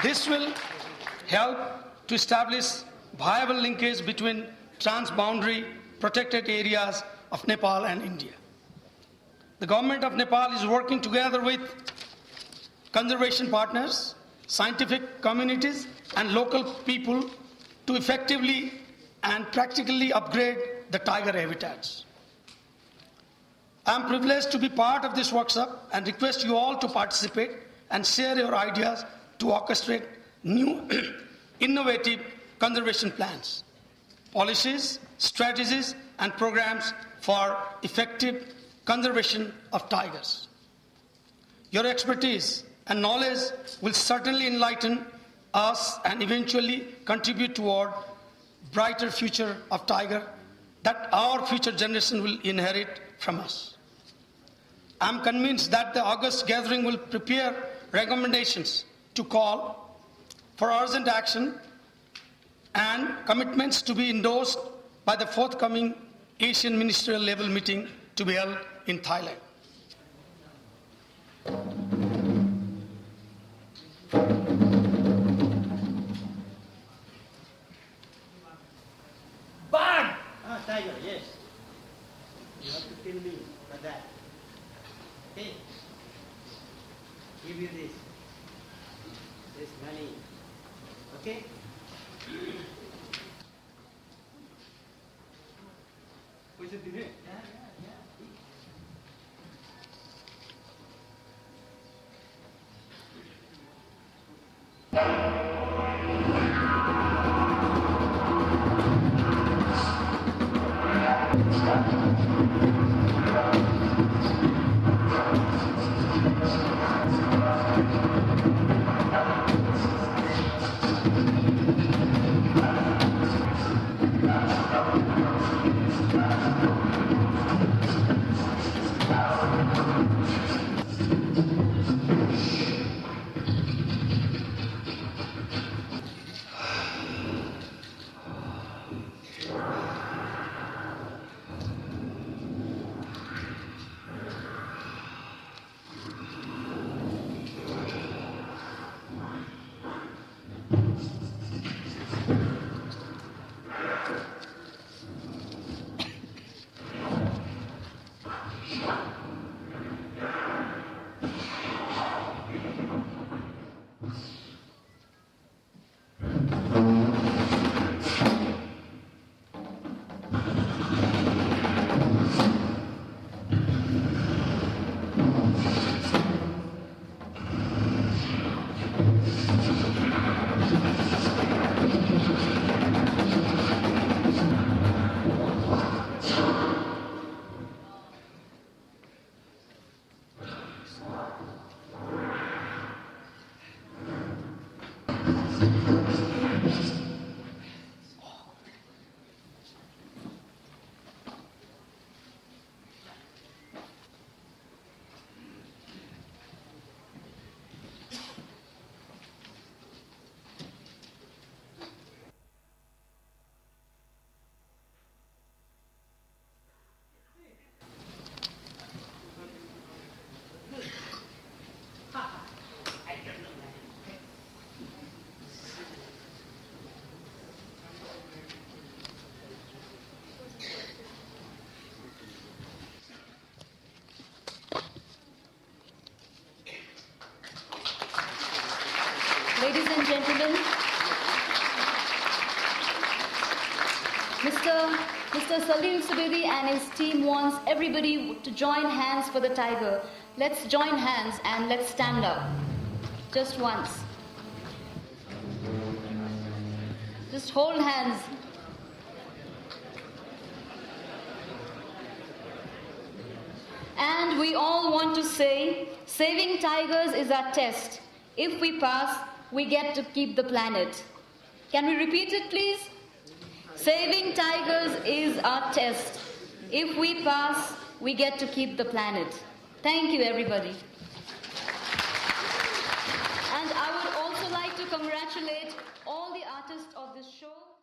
This will help to establish viable linkage between transboundary protected areas of Nepal and India. The government of Nepal is working together with conservation partners, scientific communities, and local people to effectively and practically upgrade the tiger habitats. I am privileged to be part of this workshop and request you all to participate and share your ideas to orchestrate new innovative conservation plans, policies, strategies, and programs for effective conservation of tigers. Your expertise and knowledge will certainly enlighten us and eventually contribute toward brighter future of tiger that our future generation will inherit from us. I am convinced that the August gathering will prepare recommendations to call for urgent action and commitments to be endorsed by the forthcoming Asian ministerial level meeting to be held in Thailand. Bang! Ah, tiger, yes. You have to kill me for that. Okay? Give you this. This money. Okay? Ladies and gentlemen, Mr. Salil Subedi and his team wants everybody to join hands for the tiger. Let's join hands and let's stand up. Just once. Just hold hands. And we all want to say, saving tigers is our test. If we pass, we get to keep the planet. Can we repeat it, please? Saving tigers is our test. If we pass, we get to keep the planet. Thank you, everybody. And I would also like to congratulate all the artists of this show.